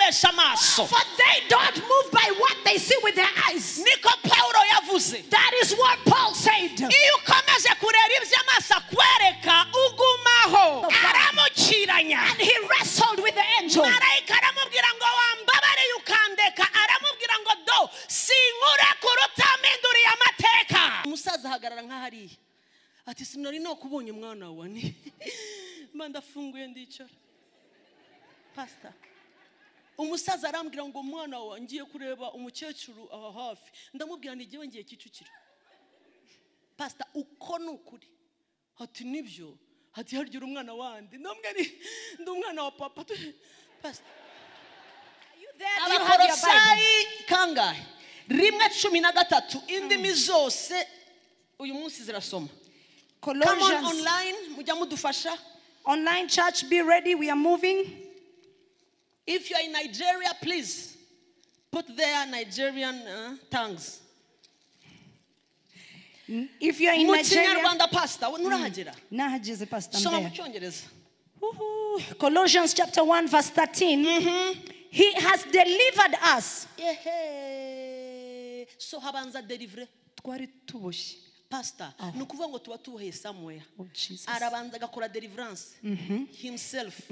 barebesha amaso. For they don't move by what they see with their eyes. Niko Paulo yavuze. That is what Paul said. Iyo ukomeje kureba iby'amaso akwereka ugumaho. Aramuciranya. And he wrestled with the angel. Marayika aramubwira ngo wambabare ukandeka. Aramubwira ngo do sinkura kurutaminduriye amateka. Umusaza ahagarara nk'ahariye. Ati sinari no kubonye mwana wani. Manda funguye ndicara. Pastor. Umusaza arambwira ngo mwana wa ngiye kureba umukecuru aha hafi. Ndamubwira ngiye ngiye Kicukiro. Pastor uko nukuri. Ati nibyo. Ati hargira umwana wandi. Ndi umwana wa papa. Pastor. Abakolosayi kangahe? 1:13 indimi zose uyu munsi zirasoma. Come on online, mujya mudufasha. Online church, be ready, we are moving. If you are in Nigeria, please put there Nigerian tongues. If you are in Nigeria, Mukinyarwanda pastor, nurahagera. Nahageze pastor. Soma mu Cyongereza. Colossians chapter 1 verse 13. He has delivered us. So habanza deliver. Twari tuboshye. Pastor, nukuvuga ngo tuba tuboheye somewhere. Oh Jesus. Arabanza agakora deliverance himself.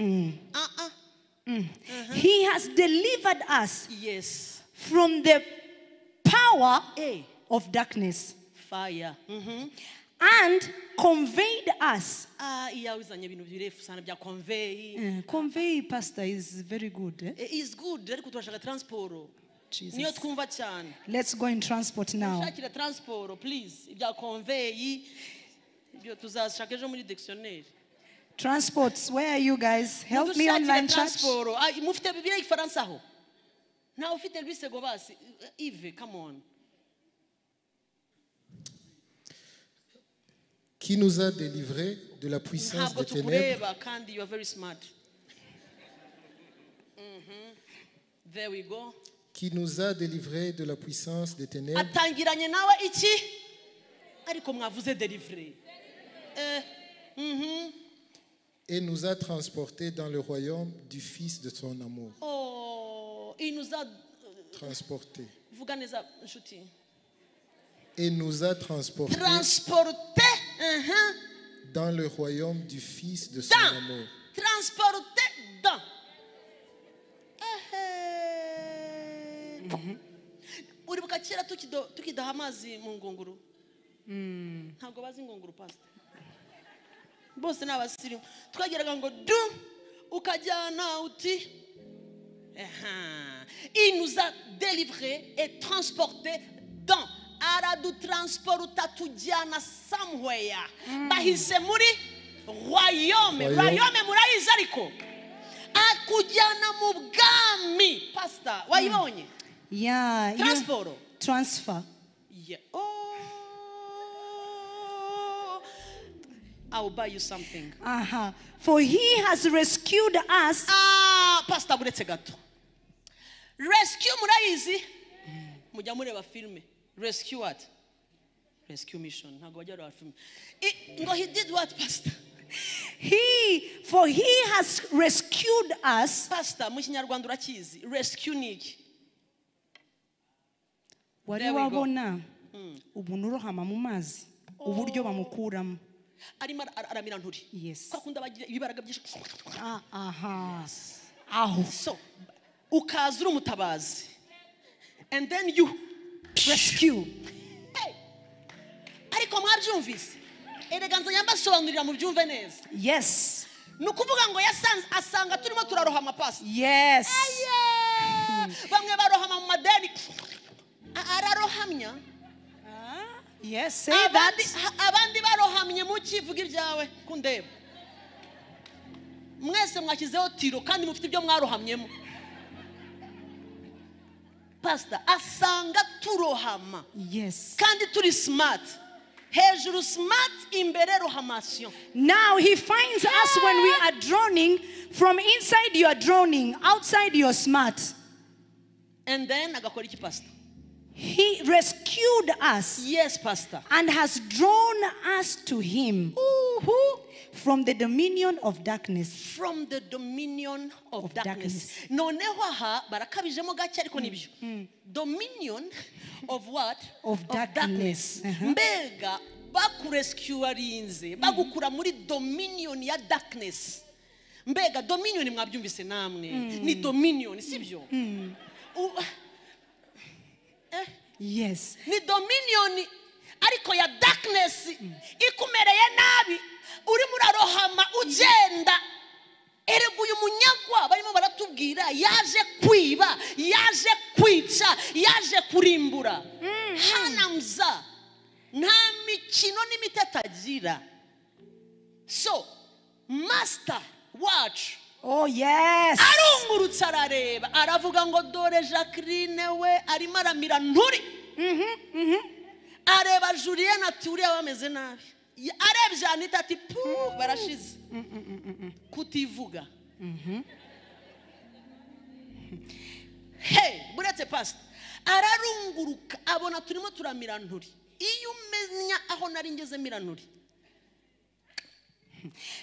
He has delivered us, Yes. from the power of darkness, Fire. and conveyed us. Iya wizanye ibintu birefu sana bya convey. Convey, pastor, is very good. Is good ariko turashaka transport. Jesus. Niyo twumva cyane. Let's go in transport now. Shakira transport please. Ibya convey ibyo tuzashaka ejo muri dictionary. Transports, where are you guys? Help me online church. Mufite Bibiliya y'Ifaransa aho. Nta ufite Bisego basi. Eve, come on. Qui nous a délivrés de la puissance des ténèbres. Kandi, you are very smart. There we go. Qui nous a délivrés de la puissance des ténèbres. Atangiranye nawe iki? Ariko mwavuze delivery. Et nous a transportés dans le royaume du Fils de son amour. Oh, il nous a Transportés. vuga neza nshuti. Et nous a transportés Transporté dans le royaume du Fils de son amour. Transporté dans. Uribuka kera tukidaha amazi mu ngunguru. Ntabwo bazi ingunguru pastor. Bose n'abasirimu. Twageraga ngo du ukajyana uti. Il nous a délivrés et transportés dans. Aradu transporta tujyana somewhere. Bahise muri royaume. Royaume murayizi ariko. Akujyana mu bwami. Pastor, wayibonye? Yeah. Transport. Transfer. Yeah. Oh. I will buy you something. For he has rescued us. Pastor, buretse gato. Rescue murayizi? Mujya mureba filme. Rescue what? Rescue mission. Ntago bajya rwa filme. Ngo he did what, pastor? For he has rescued us. Pastor, mu Kinyarwanda urakizi. Rescue ni iki? Wari wabona ubuntu urohama mu mazi uburyo bamukuramo. Arimo aramira nturi. Yes. Kwakunda bagira ibibaraga byinshi. Aho. So, ukaza uri umutabazi. And then you rescue. Hey. Ariko mwabyumvise. Erega nza yambasobanurira mu byumve neza. Yes. Nukuvuga ngo asanga turimo turarohama pasi. Yes. Bamwe barohama mu madeni. Ararohamya. Yes, say that. Abandi barohamye mu kivuga ibyawe kundeba. Mwese mwakizeho tiro kandi mufite ibyo mwarohamyemo. Pastor, asanga turohama. Yes. Kandi turi smart. Hejuru smart imbere rohamation. Now he finds us when we are drowning. From inside you are drowning, outside you are smart. And then agakora iki pastor? He rescued us. Yes, pastor. And has drawn us to him. from the dominion of darkness. From the dominion of Of darkness. darkness. Noneho aha barakabijemo gake ariko nibyo. Dominion of what? Of darkness. Mbega bakurescuerinze bagukura muri dominion ya darkness. Mbega dominion mwabyumvise namwe ni dominion sibyo? Yes. Ni dominion ariko ya darkness ikumereye nabi uri murarohama ugenda erega uyu munyagwa barimo baratubwira yaje kwiba yaje kwica yaje kurimbura hanamza nta mikino n'imitatagira. So master watch Oh, yes. arungurutse arareba aravuga ngo dore Jacqueline we arimo aramira nturi. Areba Julienne ati uriya bameze nabi. Arebye Anita ati pu barashize kutivuga. Hey, buretse pastor ararunguruka abona turimo turamira nturi. Iyo umenya aho nari ngeze mira nturi.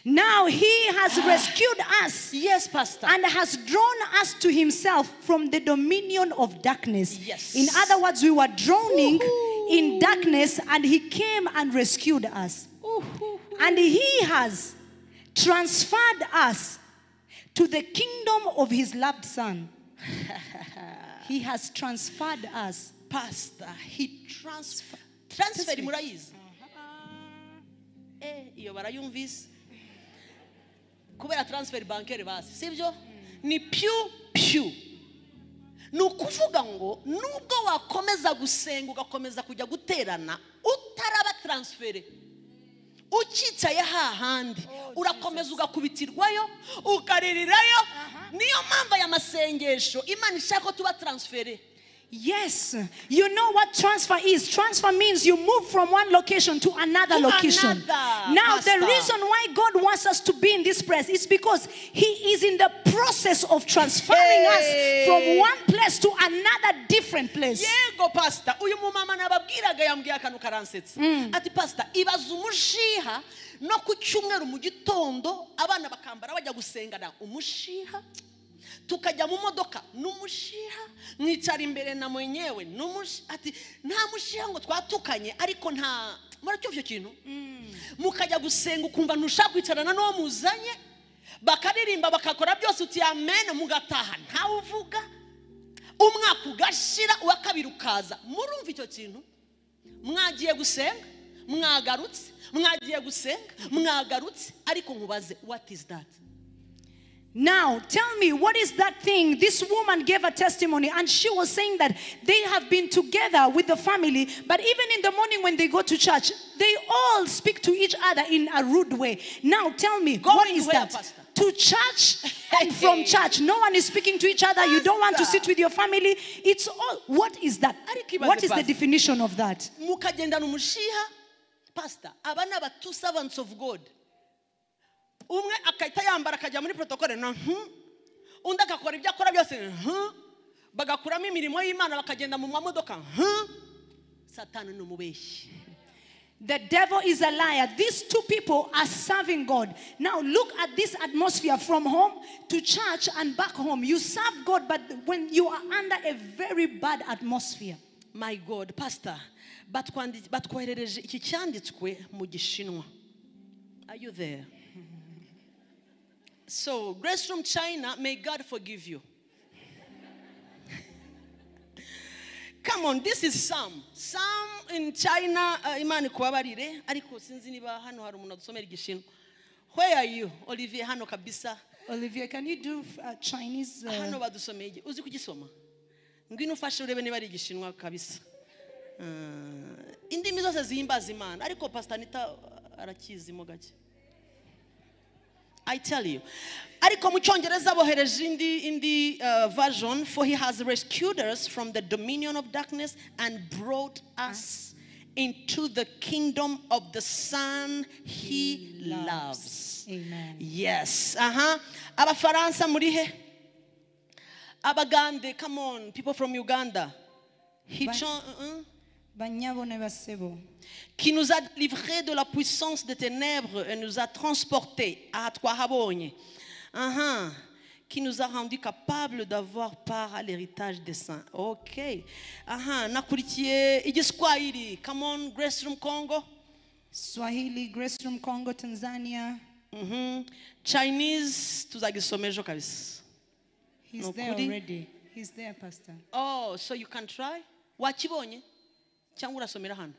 Now he has rescued us. Yes, pastor. And has drawn us to himself from the dominion of darkness. Yes. In other words, we were drowning in darkness and he came and rescued us. And he has transferred us to the kingdom of his loved son. He has transferred us. Pastor, he transfer murayizi. Iyo barayumvise kubera transfer bancaire basi sibyo ni piu ni ukuvuga ngo nubwo wakomeza gusenga ugakomeza kujya guterana utaraba transfer ukicaye hahandi urakomeza ugakubitirwayo ukaririrayo. Niyo mpamvu ya masengesho Imana ishaka ko tuba transfer. Yes, you know what transfer is. Transfer means you move from one location to another location. Now, Pastor. the reason why God wants us to be in this place is because He is in the process of transferring us from one place to another different place. Yego pastor uyu mumama nababwiraga yambwiye akantu karansetsa ati pastor ibaza umushiha no ku cyumweru mu gitondo abana bakambara bajya gusengana umushiha tukajya mu modoka n'umushiha mwicara imbere na mwenyewe ati nta mushiha ngo twatukanye ariko nta muracyumva icyo kintu mukajya gusenga ukumva ntushaka kwicarana n'uwo muzanye bakaririmba bakakora byose uti amen mugataha ntawe uvuga umwaka ugashira uwa kabiri ukaza. Murumva icyo kintu mwagiye gusenga mwagarutse mwagiye gusenga mwagarutse ariko nkubaze what is that? Now, tell me, what is that thing? This woman gave a testimony and she was saying that they have been together with the family, but even in the morning when they go to church, they all speak to each other in a rude way. Now, tell me, what is where, that? Pastor? To church and from church. No one is speaking to each other. You don't want to sit with your family. It's all, what is that? What is the definition of that? Mukagenda n'umushiha, pastor, abana ba two servants of God. Umwe akahita yambara akajya muri protocole na undi akakora ibyo akora byose bagakuramo imirimo y'Imana bakagenda mu mamodoka Satani n'umubeshyi. The devil is a liar. These two people are serving God. Now look at this atmosphere from home to church and back home. You serve God, but when you are under a very bad atmosphere. My God, pastor, batwoherereje iki cyanditswe mu Gishinwa. Are you there? So, Grace from China, may God forgive you. Come on, this is Psalm. Psalm in China, Imani kubabarire, ariko sinzi niba hano hari umuntu adusomera Igishinwa. Where are you? Olivier hano kabisa. Olivia, can you do Chinese? Hano badusomeye. Uzi kugisoma? Ngwino ufashe urebe niba ari Igishinwa kabisa. Indimi zose zihimbaza Imana, ariko Pastor Anita arakizimo gake. I tell you. Ariko mu Cyongereza bohereje indi version, for he has rescued us from the dominion of darkness and brought us into the kingdom of the Son he loves. Amen. Yes. Abafaransa muri he? Abagande, come on, people from Uganda. Banyabone basebo. Qui nous a délivrés de la puissance des ténèbres et nous a transportés à Twahabonye. Qui nous a rendus capables d'avoir part à l'héritage des saints. Ok. Nakurikiye igiswahili. Come on, Grace Room Congo. Swahili, Grace Room Congo, Tanzania. Chinese, tuzagisomejo kabisa. He's there already. He's there, Pastor. Oh, so you can try? Wakibonye? Cyangwa urasomera hano?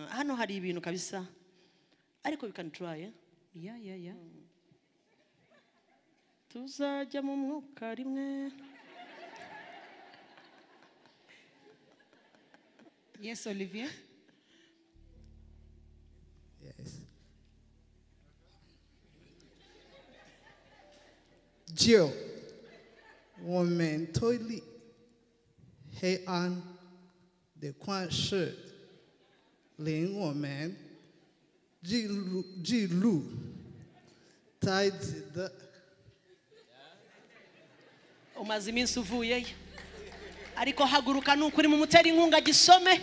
Hano hari ibintu kabisa. Ariko you can try, eh? Yeah. Tuzajya mu mwuka rimwe. Yes, Olivier. Yes. Jill, woman, toilet, hey on the quan shirt, ling woman, Ji Lu, tied the. Umaze iminsi uvuyeyo. Ariko haguruka nukuri mu mutera inkunga gisome.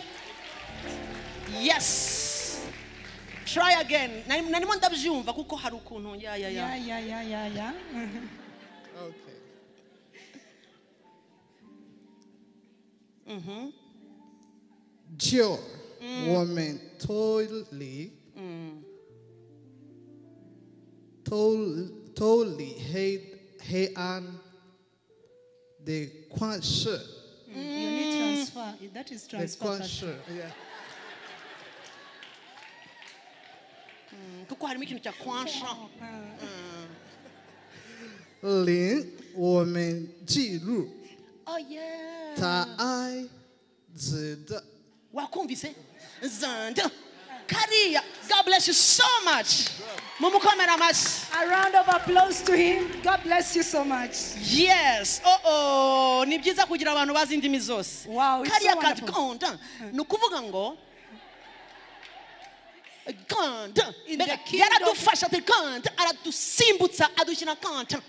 Yes. Try again. Narimo ndabyumva kuko hari ukuntu ya. Yeah. Okay. Jill, woman, totally, hey on the quan shirt. You need transfer. That is The transfer. quan Pastor. shirt. Yeah. Kuko harimo ikintu cya kwansha. Lin, woman, Ji Lu, Oh yeah. ta ai, zi de. Wakumvise? Zanda. Kariya. God bless you so much. Mumukomera amashyi. A round of applause to him. God bless you so much. Yes. Ni byiza kugira abantu bazi indimi zose. Wow, it's Kariya so kati wonderful. konda. Nukuvuga ngo Ganda. In the kingdom- Yaradufasha ati Ganda aradusimbutsa adushyira Ganda.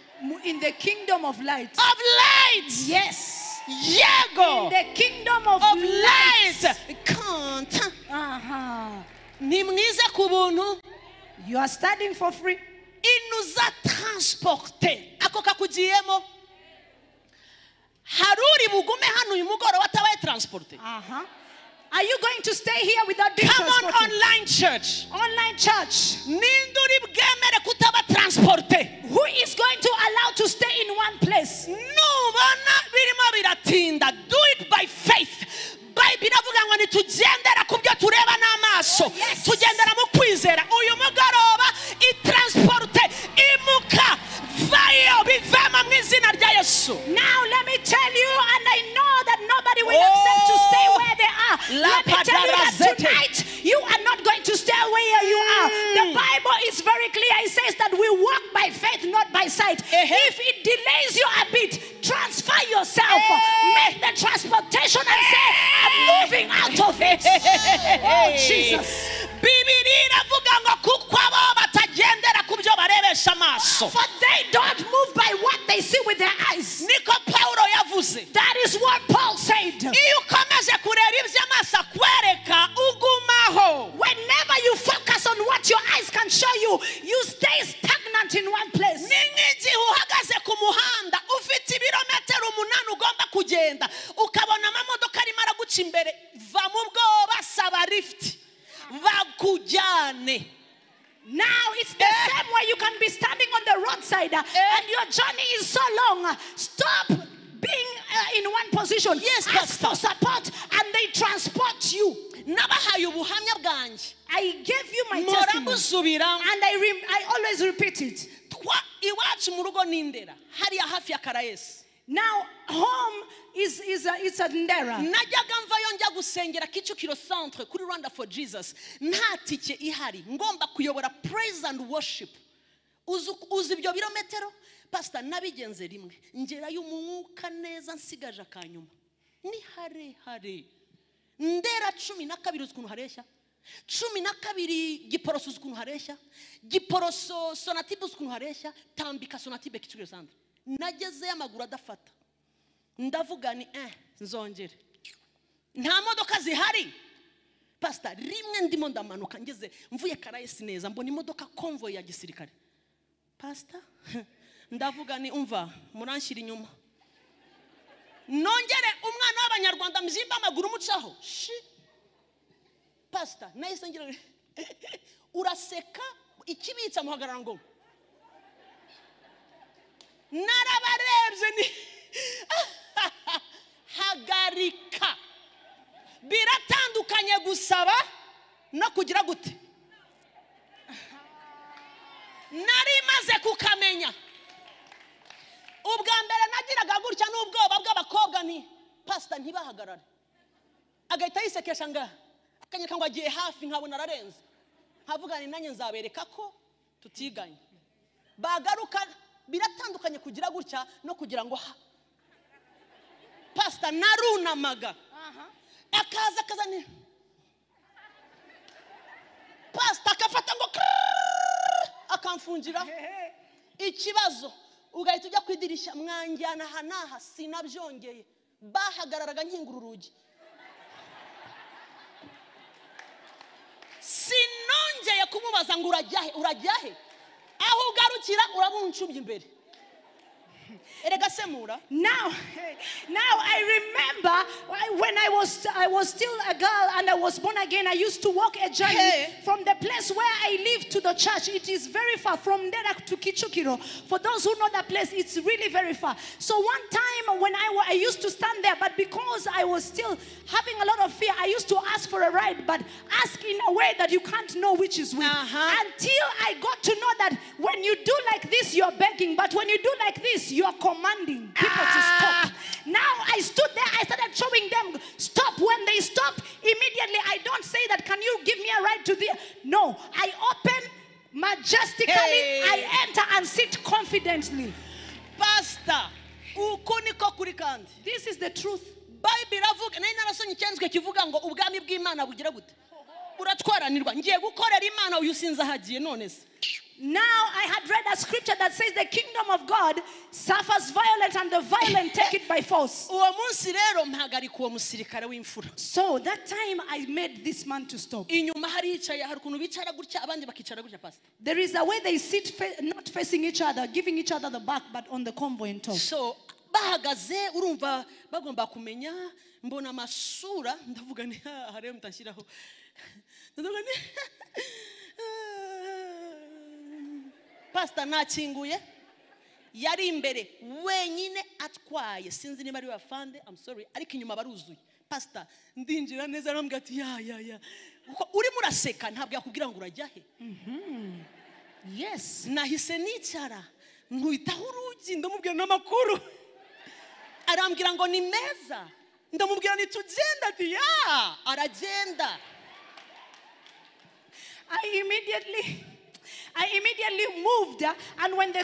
In the kingdom of light. Of light. Yes. Yego. In the kingdom of Of light. light. Ganda. Uh-huh. Ni mwiza ku buntu. You are studying for free. Il nous a transportés. Ako kakugiyemo. Haruri bugume hano uyu mugoroba atabaye transporté. Uh-huh. Are you going to stay here without being Come on, transported? online church. Online church. Ninduri bwemere kutaba transporté. Who is going to allow to stay in one place? Nubona birimo biratinda. Do it by faith. Bible iravuga ngo nitugendera ku byo tureba n'amaso. Oh, yes. Tugendera mu kwizera. Uyu mugoroba itransporte imuka vayo bivema mu izina rya Yesu. Now let me tell you, and I know that nobody will accept to stay where they are. Let me tell you that Lapadarasete. tonight you are not going to stay where you are. The Bible is very clear. It says that we walk by faith, not by sight. If it delays you a bit, transfer yourself. Make the transportation and say, I'm moving out of it. Oh, Jesus. Bibiri iravuga ngo kuko abo batagendera ku byo barebesha amaso. For they don't move by what they see with their eyes. Niko Paulo yavuze. That is what Paul said. Iyo ukomeje kureba iby'amaso akwereka ugumaho. Whenever you focus on what your eyes can show you, you stay stagnant in one place. Ni nk'igihe uhagaze ku muhanda ufite ibirometero 8 ugomba kugenda ukabona amamodoka arimo araguca imbere, va mu bwoba saba lift bakujyane. Now it's the same way you can be standing on the roadside and your journey is so long. Stop being in one position. Yes, ask for support and they transport you. Nabahaye ubuhamya bwanjye. I gave you my Mpora testimony mbusubira. and I always repeat it. Iwacu mu rugo n'indera hariya hafi ya Karayesi. Now home it's at Ndera. Najyaga mvayo njya gusengera Kicukiro Centre kuri Rwanda for Jesus. Nta tike ihari ngomba kuyobora praise and worship. Uzi ibyo birometero? Pastor nabigenze rimwe. Ngerayo umwuka neza nsigaje akanyuma. Ni hare. Ndera 12 ukuntu hareshya. 12 Giporoso ukuntu hareshya. Giporoso Sonatibe ukuntu hareshya. Tambika Sonatibe Kicukiro Centre. Nageze amaguru adafata. Ndavuga ni nzongere. nta modoka zihari. Pastor, rimwe ndimo ndamanuka ngeze mvuye Karayesi neza mbona imodoka convoy ya gisirikare. Pastor, ndavuga ni umva muranshyira inyuma. Nongere umwana w'Abanyarwanda mzimba amaguru mucaho. Pastor, nahise ngira uraseka ikibitsa muhagarara ngo narabarebye ni hagarika. Biratandukanye gusaba no kugira gute. Nari maze kukamenya. Ubwa mbere nagiraga gutya n'ubwoba bw'abakobwa ni pastor ntibahagarare. Agahita yisekesha ngaha. Akanyeka ngo agiye hafi nkabona ararenze. Havuga ni nanjye nzabereka ko tutiganye. Bagaruka biratandukanye kugira gutya no kugira ngo pastor narunamaga. Akaza ni pastor akafata ngo akamfungira. Ikibazo ugahita ujya kwidirisha mwanjyana hanaha sinabyongeye. Bahagararaga nkingura urugi. Sinongeye kumubaza ngo urajyahe aho ugarukira urabuncumbye imbere. Erega semura. Now I remember when I was still a girl and I was born again. I used to walk a journey from the place where I live to the church. It is very far from there to Kichukiro. For those who know that place, it's really very far. So one time when I used to stand there, but because I was still having a lot of fear, I used to ask for a ride, but ask in a way that you can't know which is which. Until I got to know that when you do like this, you're begging, but when you do like this, you're commanding people to stop. Now I stood there, I started showing them stop. When they stop, immediately I don't say that, can you give me a ride to the... No, I open majestically, I enter and sit confidently. Pastor, this is the truth. Bible iravuga nari narasonye cyanditswe kivuga ngo ubwami bw'Imana bugira gute. Uratwaranirwa ngiye gukorera Imana uyu sinza hagiye none se. Now I had read a scripture that says the kingdom of God suffers violence and the violent take it by force. Uwo munsi rero mpagarika uwo musirikare w'imfura. So that time I made this man to stop. Inyuma hari yicaye hari ukuntu bicara gutya abandi bakicara gutya pastor. There is a way they sit not facing each other, giving each other the back, but on the convoy and top. So bahagaze urumva bagomba kumenya mbona amasura ndavuga ni hare mutanshyiraho. Ndavuga ni pastor nakinguye yari imbere wenyine atwaye sinzi niba ari bafande I'm sorry ariko inyuma baruzuye. Pastor ndinjira neza arambwira ati ya uri muraseka ntabwo yakubwira ngo urajyahe. Yes, nahise nicara nkubitaho urugi ndamubwira n'amakuru arambwira ngo ni meza ndamubwira ni tugenda ati ya aragenda. I immediately moved, and when the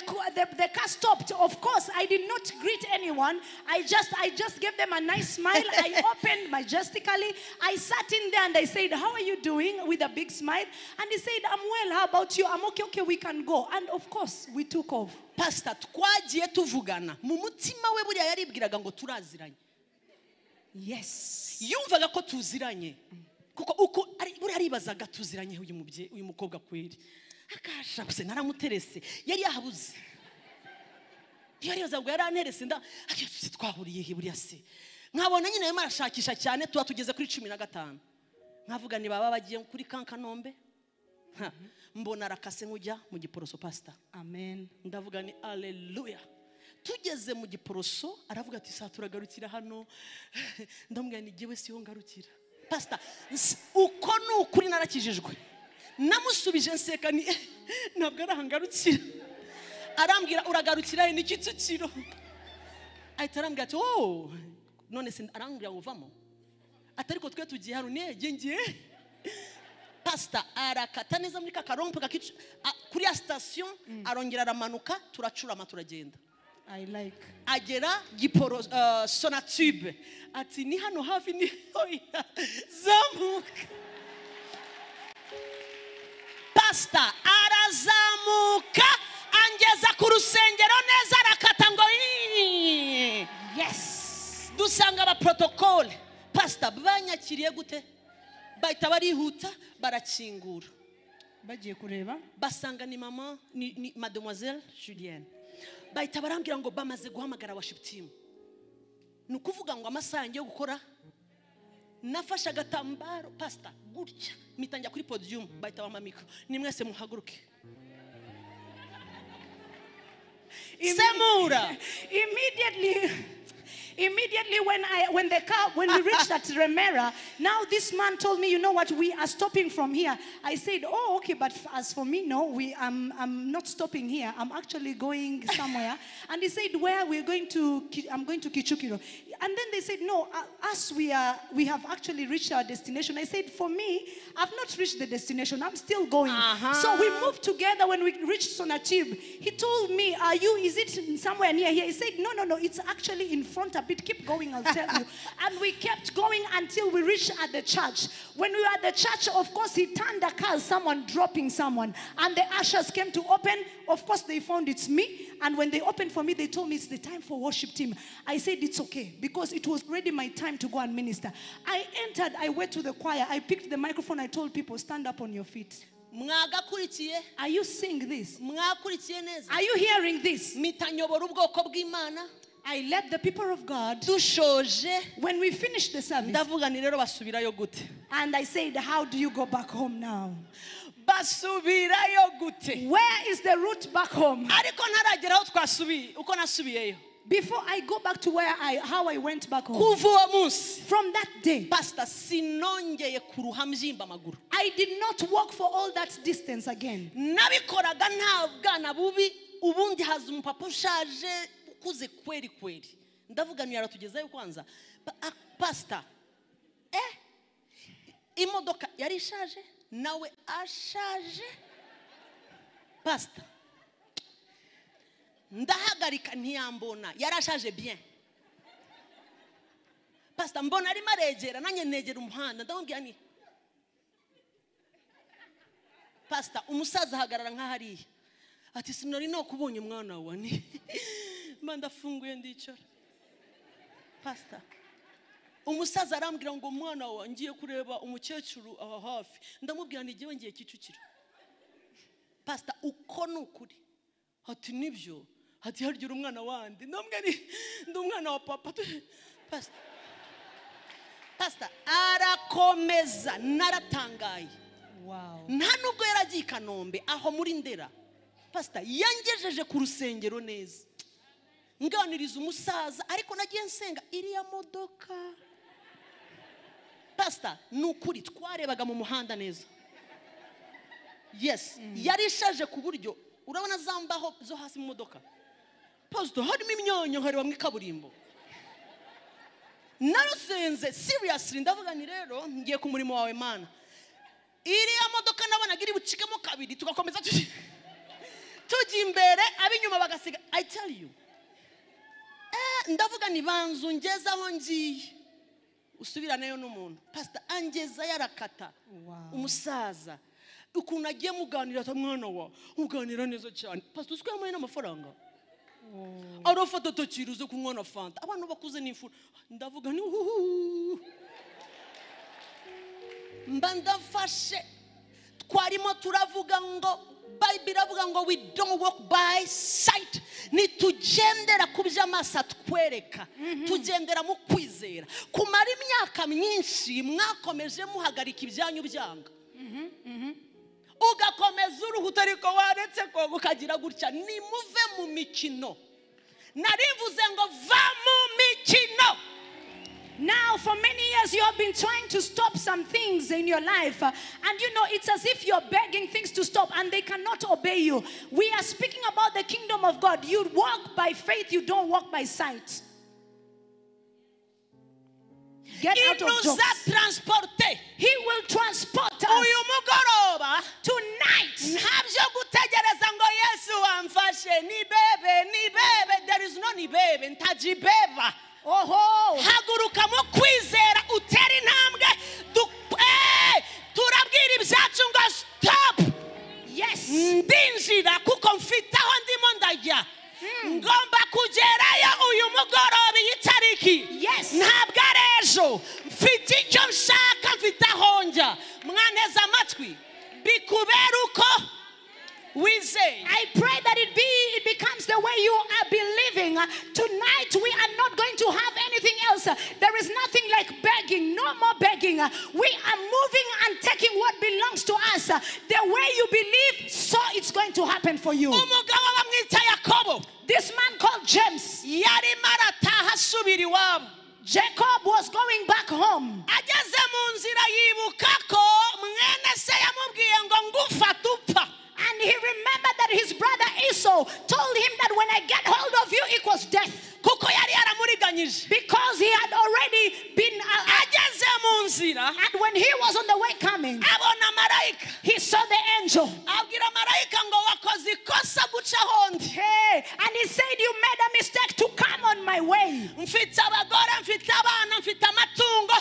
car stopped, of course, I did not greet anyone. I just gave them a nice smile. I opened majestically. I sat in there and I said, "How are you doing?" with a big smile. And he said, "I'm well. How about you?" "I'm okay. Okay, we can go." And of course, we took off. Pastor, twagiye tuvugana. Mu mutima we buriya yaribwiraga ngo turaziranye. Yes. Yumvaga ko tuziranye. Kuko uko buriya aribazaga tuziranye uyu mukobwa kweri. Akasha kuse naramuterese yari yahabuze yari yazaga yaranterese nda akitse twahuriye he buriya se nkabona nyine yema arashakisha cyane tuba tugeze kuri 15 nkavuga ni baba bagiye kuri Kankanombe mbona arakase nkujya mu Giporoso pastor. Amen. Ndavuga ni haleluya. Tugeze mu Giporoso aravuga ati sa turagarukira hano ndamubwira ni giwe siho ngarukira pastor uko nukuri narakijijwe. Namusubije nseka ni ntabwo arahangarukira arambwira uragarukira ni Kicukiro ahita arambwira ati none se arambwira ngo vamo atari ko twe tugiye hano ngiye pastor arakata neza muri kakarompe kuri ya station arongera aramanuka turacurama turagenda. I like agera Giporo Sonatube ati ni hano hafi ni zamuka. Pastor arazamuka angeza ku rusengero neza arakata ngo yes dusanga aba protocol pastor pastor banyakiriye gute bahita barihuta barakingura bagiye kureba basanga ni mama ni mademoiselle Julienne bahita barambwira ngo bamaze guhamagara worship team nukuvuga ngo amasange yo gukora nafasha agatambaro pastor gutya mitangira kuri podium bahita bama micro ni mwese muhaguruke Semura Immediately when we reached at Remera, now this man told me, you know what, we are stopping from here. I said, oh, okay, but as for me, no, I'm not stopping here. I'm actually going somewhere. And he said, where we're going to, I'm going to Kichukiro. And then they said, no, we have actually reached our destination. I said, for me, I've not reached the destination. I'm still going. So we moved together. When we reached Sonatib, he told me, is it somewhere near here? He said, no, it's actually in front of it. Keep going, I'll tell you. And we kept going until we reached at the church. When we were at the church, of course, he turned the car, someone dropping someone. And the ushers came to open. Of course, they found it's me. And when they opened for me, they told me it's the time for worship team. I said it's okay because it was already my time to go and minister. I entered, I went to the choir. I picked the microphone. I told people, stand up on your feet. Are you seeing this? Are you hearing this? I led the people of God. When we finished the service, and I said, how do you go back home now? Where is the route back home? Before I go back to how I went back home. From that day, Pastor, I did not walk for all that distance again. Ubundi haza umupapa ushaje ukuze kweri kweri ndavuga ni yaratugezayo kwanza pastor imodoka yari ishaje nawe ashaje pastor ndahagarika ntiyambona yarashaje bien pastor mbona ari maregera nanye negera umuhanda ndamubwira ni pastor umusaza hagarara nka hariya ati sinari no kubonye mwana wani manda funguye ndicara pastor umusaza arambwira ngo mwana wa ngiye kureba umukecuru aha hafi ndamubwira ngiye ngiye Kicukiro pastor uko nukuri ati nibyo ati hargira umwana wandi ndamubwira ndi umwana wa papa pastor arakomeza naratangaye wow nta nubwo yaragiye Kanombe aho muri Ndera pastor yangejeje ku rusengero neza nganiriza umusaza ariko nagiye nsenga iriya modoka pastor nukuri twarebaga mu muhanda neza yes yarishaje ku buryo urabona zambaho zo hasi mu modoka pastor harimo imyonyo nkareba mu kaburimbo narusenze seriously ndavuga ni rero ngiye ku murimo wawe mana iriya modoka nabonaga iri bucikemo kabiri tugakomeza tuji imbere abinyuma bagasiga I tell you ndavuga ni banzu ngeza aho ngiye usubiraneyo n'umuntu pastor angeza yarakata umusaza ukuntu agiye muganira mwana wa uganira neza cyane pastor uswe yamaye n'amafaranga arafata tokiruze ku mwana fanta abantu bakuze n'imfura ndavuga ni mba ndafashe twarimo turavuga ngo Bible iravuga ngo we don't walk by sight ni tugendera ku by'amaso twereka tugendera mu kwizera kumara imyaka myinshi mwakomeje muhagarika ibyanyu byanga ugakomeza uruhuta ariko waretse ko ukagira gutya ni muve mu mikino narivuze ngo va mu mikino. Now, for many years, you have been trying to stop some things in your life. And you know, it's as if you're begging things to stop and they cannot obey you. We are speaking about the kingdom of God. You walk by faith, you don't walk by sight. Get out of jokes. He will transport us tonight. There is no nibebe, ntajibeba. Oh, haguruka mu kwizera utera intambwe turabwira ibyacu ngo stop. Yes, ndinjira kuko mfite aho ndimo ndajya ngomba kugerayo uyu mugoroba itariki. Yes, ntabwo ari ejo mfite mfite icyo nshaka mfite aho njya mwaneze amatwi bikubera uko wizeye. I pray that it becomes the way you are believing. Tonight we are not going to have anything else. There is nothing like begging. No more begging. We are moving and taking what belongs to us. The way you believe, so it's going to happen for you. Umugabo bamwita Yakobo This man called James, yarimo arataha asubira iwabo. Jacob was going back home. Ageze mu nzira yibuka ko mwene se yamubwiye ngo ngufata upfa. And he remembered that his brother Esau told him that when I get hold of you equals death. Kuko yari yaramuriganyije. Because he had already been... Ageze mu nzira and when he was on the way coming, abona marayika. he saw the angel. Abwira marayika ngo wakoze ikosa guca hondi. Hey, and he said, you made a mistake to come on my way. Mfite abagore, mfite abana, mfite amatungo,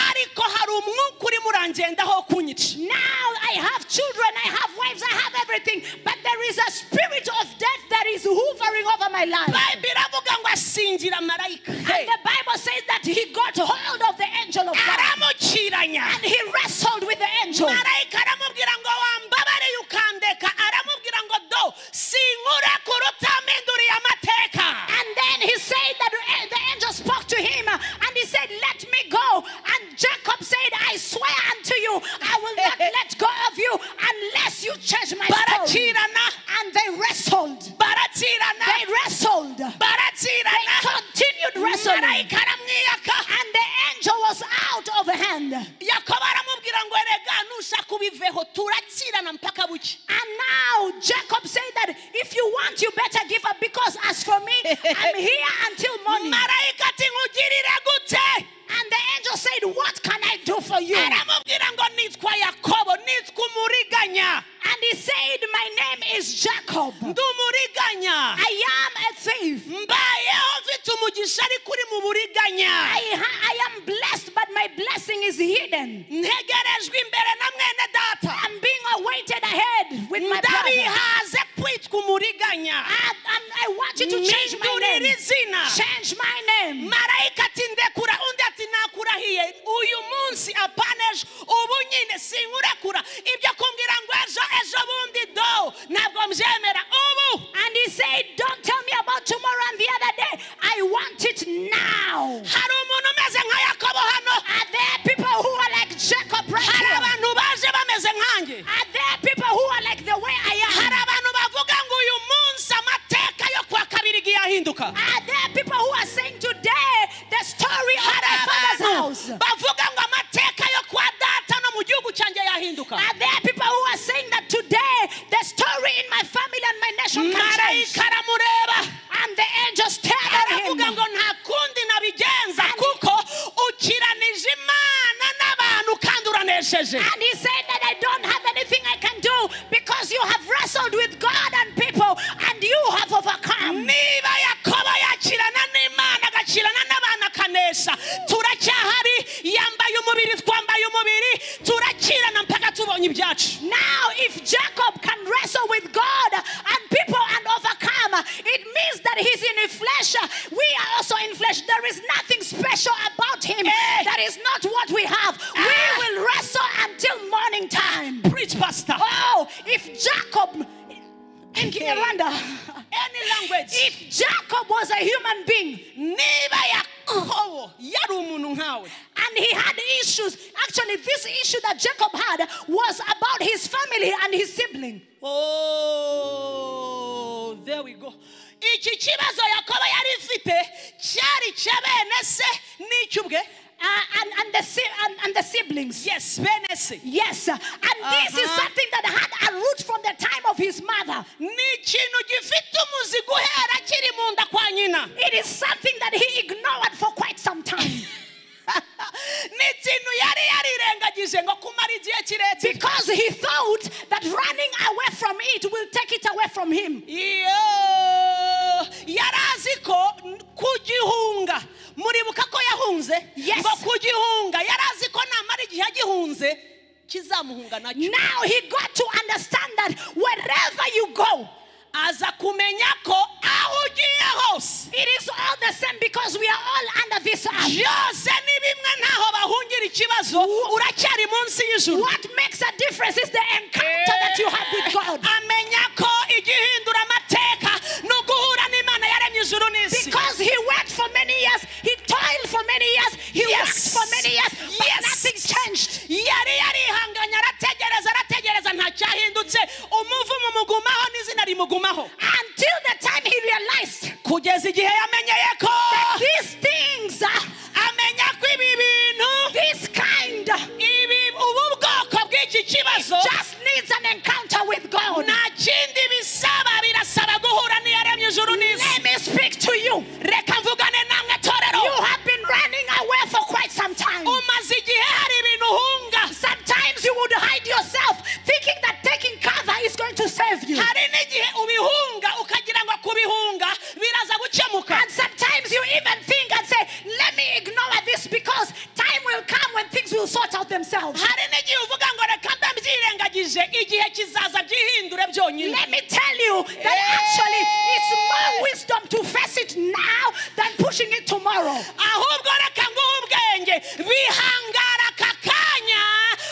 ariko hari umwuka uri murangendaho kunyica. Now I have children, I have wives, I have everything, but there is a spirit of death that is hovering over my life. Bible iravuga ngo asingira marayika. And the Bible says that he got hold of the angel of God. Aramukiranya. And he wrestled with the angel. Marayika aramubwira ngo wambabarire ukandeka. Aramubwira ngo do sinkura kurutaminduriye amateka. And then he said that the angel spoke to him and he said, let me go. And Jacob said, I swear unto you, I will not let go of you unless you change my story. Barakirana. And they wrestled. Barakirana. They wrestled. Barakirana. They continued wrestling. Marayika aramwiyaka. And the angel was out of hand. Yakobo aramubwira ngo erega nushaka ubiveho turakirana mpaka buki. And now Jacob said that if you want, you better give up, because as for me, I'm here until morning. Marayika ati nkugirire gute? And the angel said, what can I do for you? Aramubwira ngo nitwa Yakobo, nitwa umuriganya. And he said, my name is Jacob. Ndumuriganya. I am a thief. Mbayeho mfite umugisha ariko uri mu buriganya. I am blessed, but my blessing is hidden. Ntegerejwe imbere na mwene data. I'm being awaited ahead with my brother. Ndabihaze kwitwa umuriganya. I want you to change my Mpindurire name. izina. Change my name. Marayika ati ndekura, undi ati nakurahiye uyu munsi apanejo ubu nyine sinkurekura. Ibyo kumbwira ngo ejo bundi do ntabwo mbyemera ubu. And he said, don't tell me about tomorrow and the other day. I want it now. Hari umuntu umeze nka Yakobo hano. Are there people who are like Jacob right Hari here? abantu baje bameze nkanjye. Are there people who are like the way I Hari am? abantu bavuga ngo uyu munsi amateka yo kwa kabiri igiye ahinduka. Are there people who are saying today the story of my father's house? Bavuga ngo amateka yo kwa data no mu gihugu cyanjye yahinduka. Are there people who are saying that today the story in my family and my nation can change? Marayika aramureba. And the angel stared at Aravuga him. ngo nta kundi nabigenza kuko ukiranije Imana n'abantu kandi uranesheje. And he said that I don't have anything I can do because you have wrestled with God and people and you have overcome. Niba Yakobo yakirana n'Imana agakirana n'abantu akanesha, turacyahari. Yambaye umubiri twambaye umubiri, turakirana mpaka tubonye ibyacu. Now if Jacob can wrestle with God and people and overcome, it means that he's in the flesh. We are also in flesh. There is nothing special about him. That is not what we have. We will wrestle until morning time. Preach, pastor. Oh, if Jacob in Kinyarwanda, Any language. if Jacob was a human being, Niba Yakobo yari umuntu nkawe. and he had issues, actually this issue that Jacob had was about his family and his sibling. Oh, there we go. Iki kibazo Yakobo yari ifite cyari cyabene se n'icyubwe. And the siblings. Yes, bene se. Yes, and this is something that had a root from the time of his mother. Ni ikintu gifite umuzi guhera kiri mu nda kwa nyina. It is something that he ignored for quite some time. Ni ikintu yari yarirengagije ngo kumara igihe kirekire. Because he thought that running away from it will take it away from him. Yarazi ko kugihunga. Muribuka ko yahunze? Yes. Ngo kugihunga. Yarazi ko namara igihe agihunze kizamuhunga nacyo. Now he got to understand that wherever you go, aza kumenya ko aho ugiye hose it is all the same because we are all under this earth. byose ni bimwe ntaho bahungira ikibazo uracyari munsi y'ijuru. What makes a difference is the encounter that you have with God. Amenya ko igihindura amateka no guhura n'Imana yaremye ijuru n'isi. Because he worked for many years, he toiled for many years, he worked for many years, but nothing changed. Yari yarihanganye arategereza nta cyahindutse, umuvumo mugumaho n'izina rimugumaho. Until the time he realized kugeza igihe yamenyeye ko that these things, amenya ko ibi bintu, this kind, ubu bwoko bw'iki kibazo just needs an encounter with God. nta kindi bisaba, birasaba guhura n'iyaremye ijuru n'isi. Let me speak to you. Reka mvugane namwe torero. You have been running away for quite some time. Umaze igihe hari ibintu uhunga. Sometimes you would hide yourself thinking that taking cover is going to save you. Hari n'igihe ubihunga ukagira ngo kubihunga biraza gukemuka. And sometimes you even think and say, let me ignore this because time will come when things will sort out themselves. Hari n'igihe uvuga ngo reka ndabyirengagije igihe kizaza byihindure byonyine. Let me tell you that actually it's more wisdom to face it now than pushing it tomorrow. Ahubwo reka nguhe ubwenge, bihangara aka kanya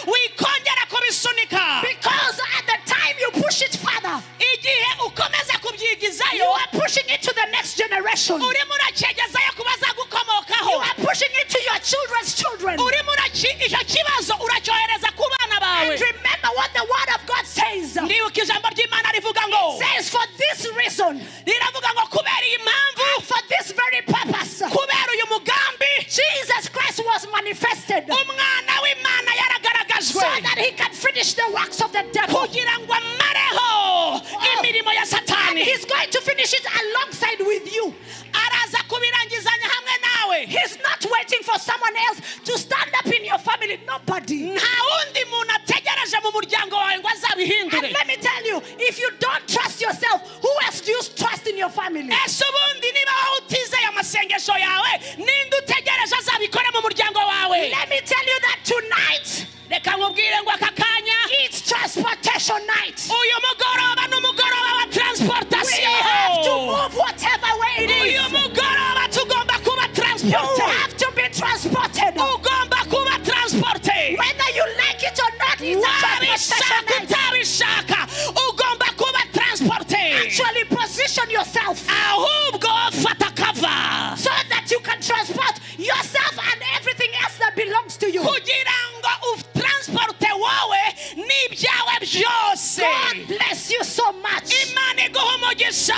wikongera kubisunika. Because at the time you push it further, Igihe ukomeza kubyigizayo, you are pushing it to the next generation. You urimo uracegezayo kubaza gukomokaho. are pushing it to your children's children. Urimo icyo kibazo uracyohereza ku bana bawe. And remember what the word of God says. Ndibuka ijambo ry'Imana rivuga ngo, Says for this reason, riravuga ngo kubera iyi mpamvu, for this very purpose, kubera uyu mugambi, Jesus Christ was manifested umwana w'Imana yaragaragajwe so that he can finish the works of the devil. kugira ngo amareho imirimo ya And Satani. he's going to finish it alongside with you. Araza kubirangizanya hamwe nawe. He's not waiting for someone else to stand up in your family. Nobody. Nta wundi muntu ategereje mu muryango wawe ngo And azabihindure. let me tell you, if you don't trust yourself, who else do you trust in your family? Ese ubundi niba wowe utizeye amasengesho yawe, ninde utegereje azabikora mu muryango wawe? Let me tell you that tonight, Reka nkubwire ngo aka kanya, it's transportation night. uyu mugoroba ni umugoroba wa We transportation. have to move whatever way it Uyu is. mugoroba tugomba kuba You transported. have to be transported. Ugomba kuba transported. Whether you like it or not, it's a transportation Wabishaka night. utabishaka, ugomba kuba transported. Actually position yourself Ahubwo fata cover so that you can transport yourself and everything else that belongs to you. kugira ngo utransporte wowe n'ibyawe byose. God bless you so much. Imana iguhe umugisha.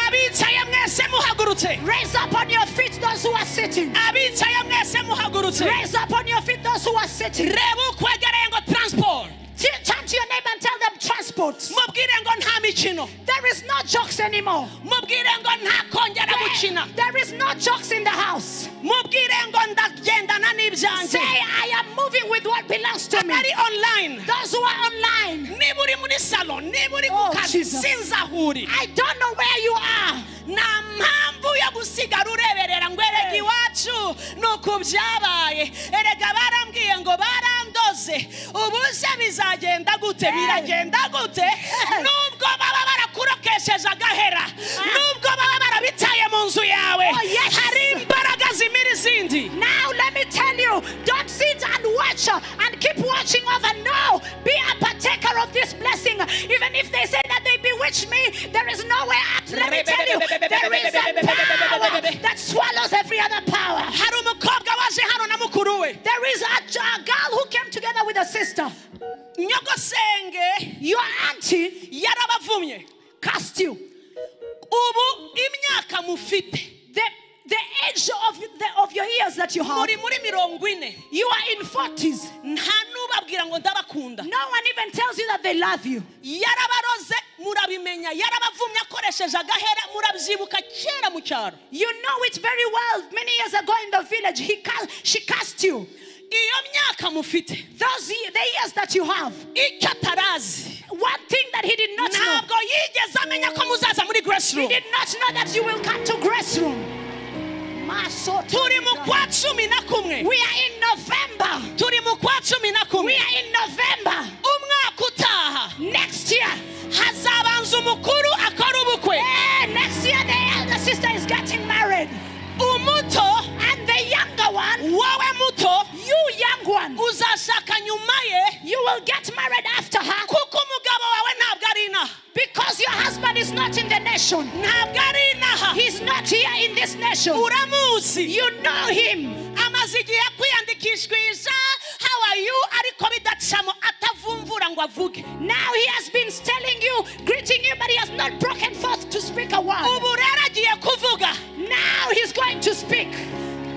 Abicaye mwese muhagurutse. Raise up on your feet those who are sitting. Abicaye mwese muhagurutse. Raise up on your feet those who are sitting. Reba ukwegereye ngo transport. Turn to your neighbor and tell them transport. Mubwire ngo nta mikino. There is no jokes anymore. Mubwire ngo nta kongera gukina. There is no jokes in the house. Mubwire ngo ndagendana n'ibyanjye. Say, I am moving with what belongs to me. Abari online. Those who are online, Niba uri muri salon, niba uri Oh, ku kazi, Jesus. sinzi aho uri. I don't know where you are. Nta mpamvu yo gusigara ureberera ngo erega iwacu ni uku byabaye. Erega barambwiye ngo barandoze. Ubu se bizagenda gute? Biragenda gute? Nubwo baba barakurokesheje agahera, nubwo baba barabitaye mu nzu yawe, Oh, yes. hari imbaraga zimira izindi. Now let me tell you, don't sit and watch and keep watching over. No, be a partaker of this blessing. Even if they say that they bewitched me, there is no way out. Let me tell you, there is a power that swallows every other power. Hari umukobwa waje hano na mukuru we. There is a girl who came together with a sister. Nyogosenge Your auntie yarabavumye. cast you. Ubu imyaka mufite. The age of your years that you have, Muri 40. you are in 40s. Nta nubabwira ngo ndabakunda. No one even tells you that they love you. Yarabaroze murabimenya, yarabavumye akoresheje agahera, murabyibuka kera mu cyaro. You know it very well. Many years ago in the village, she cast you. Iyo myaka mufite, The years that you have. icyo atarazi, One thing that he did not know. ntabwo yigeze amenya ko muzaza muri grace He room. did not know that you will come to grace room. Turi mu kwa 11. We are in November. Turi mu kwa 11. We are in November. Umwaka utaha Next year. hazabanza umukuru akora ubukwe. Next year the elder sister is getting married. Umuto And the younger one, uzashaka nyuma ye You will get married after her kuko umugabo wawe ntabwo ari inaha because your husband is not in the nation. ntabwo ari inaha He's not here in this nation. uramuzi You know him. amaze igihe kwiyandikishwiza how are you ariko bidacamo atavumvura ngo avuge Now he has been telling you, greeting you, but he has not broken forth to speak a word. ubu rero agiye kuvuga Now he's going to speak.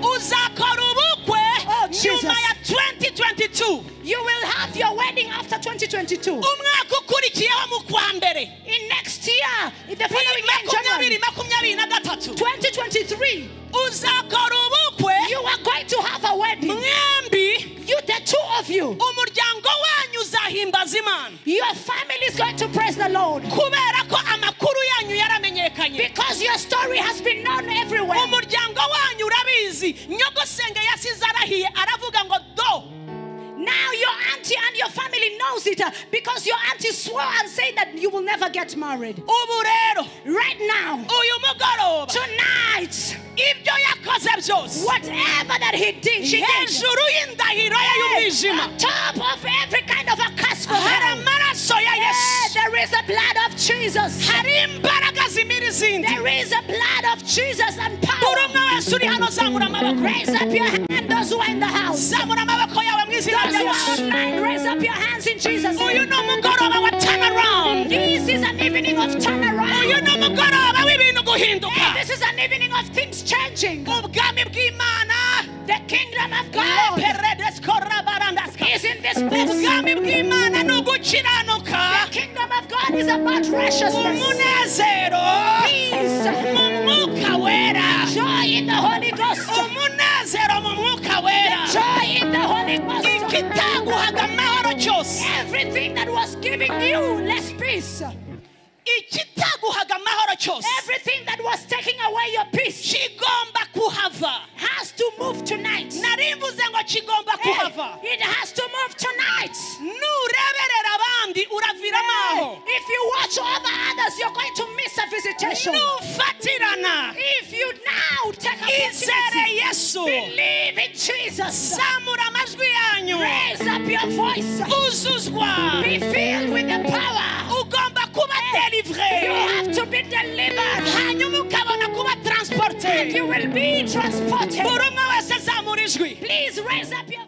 uzakora ubukwe Oh, Jesus. nyuma ya 2022 You will have your wedding after 2022. umwaka ukurikiyeho mu kwa mbere In next year, in the following year, in January 2023 2023, uzakora ubukwe you are going to have a wedding. mwembi You, the two of you, umuryango wanyu uzahimbaza imana your family is going to praise the Lord kubera ko amakuru yanyu yaramenyekanye because your story has been known everywhere. umuryango wanyu urabizi nyogosenge yasize arahiye aravuga ngo do Now your auntie and your family knows it because your auntie swore and said that you will never get married. ubu rero Right now, uyu mugoroba tonight, ibyo yakoze byose whatever that he did, she did. hejuru y'indahiro ye y'umwijima On top of every kind of a curse for hari her, amaraso ya yesu there is a blood of Jesus. hari imbaraga zimira izindi There is a blood of Jesus and buri power. umwe wese uri hano zamura amaboko Raise up your hand, those who are in the house. zamura amaboko yawe mu izina Those rya who are yesu online, raise up your hands in Jesus' uyu name. ni umugoroba wa turnaround This is an evening of uyu turnaround. ni umugoroba w'ibintu guhinduka This is an evening of things changing. ubwami bw'imana The kingdom of God is in this place. ubwami bw'imana ni ugukiranuka The kingdom of God is about righteousness, umunezero peace, mu mwuka wera joy in the Holy Ghost, umunezero mu mwuka wera joy in the Holy Ghost. ikitaguhaga amahoro cyose Everything that was giving you less peace, ikitaguhaga amahoro cyose everything that was taking away your peace, kigomba kuhava has to move tonight. narimvuze ngo kigomba kuhava It has to move tonight. nureberera abandi uraviramo aho If you watch over others, you're going to miss a visitation. nufatirana If you now take izere opportunity, yesu believe in Jesus. zamura amajwi yanyu Raise up your voice. uzuzwa Be filled with the power. ugomba kuba You delivre have to be delivered. hanyuma ukabona kuba And transporte you will be transported. buri umwe wese azamura ijwi Please raise up your